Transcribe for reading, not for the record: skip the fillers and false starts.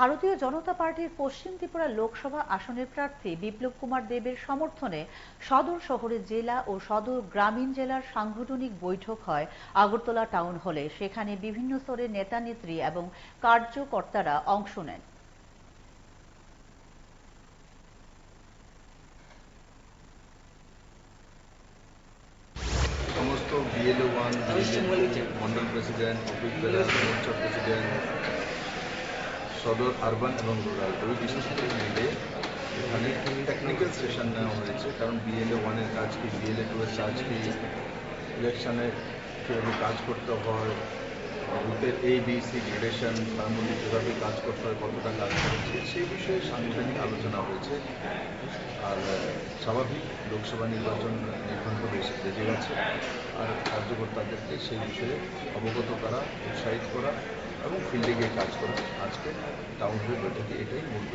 ভারতীয় জনতা পার্টির পশ্চিম ত্রিপুরা লোকসভা আসনের প্রার্থী বিপ্লব কুমার দেবের সমর্থনে সদর শহরের জেলা ও সদর গ্রামীণ জেলার সাংগঠনিক বৈঠক হয় আগরতলা টাউন হলে। সেখানে বিভিন্ন স্তরের নেতা নেত্রী এবং কার্যকর্তারা অংশ নেন। সমস্ত বিএলও 1, মন্ডল প্রেসিডেন্ট, অফিস বেলার, মোর্চা প্রেসিডেন্ট, সদর আরবান এবং রুরাল ওই বিশেষ করে মিলে এখানে টেকনিক্যাল সেশন নেওয়া হয়েছে। কারণ বিএলএ 1-এর কাজ কি, বিএলএ 2-এর কাজ কি, ইলেকশনে কীভাবে কাজ করতে হয়, বুথের ABC গ্রেডেশন, তার মধ্যে কীভাবে কাজ করতে হয়, কতটা কাজ করেছে, সেই বিষয়ে সাংগঠনিক আলোচনা হয়েছে। আর স্বাভাবিক লোকসভা নির্বাচন নির্ঘণ্ট বেজে গেছে, আর কার্যকর্তাদেরকে সেই বিষয়ে অবগত করা, উৎসাহিত করা এবং ফিল্ডে গিয়ে কাজ করা আজকে টাউন হলের বৈঠকে এটাই মূল।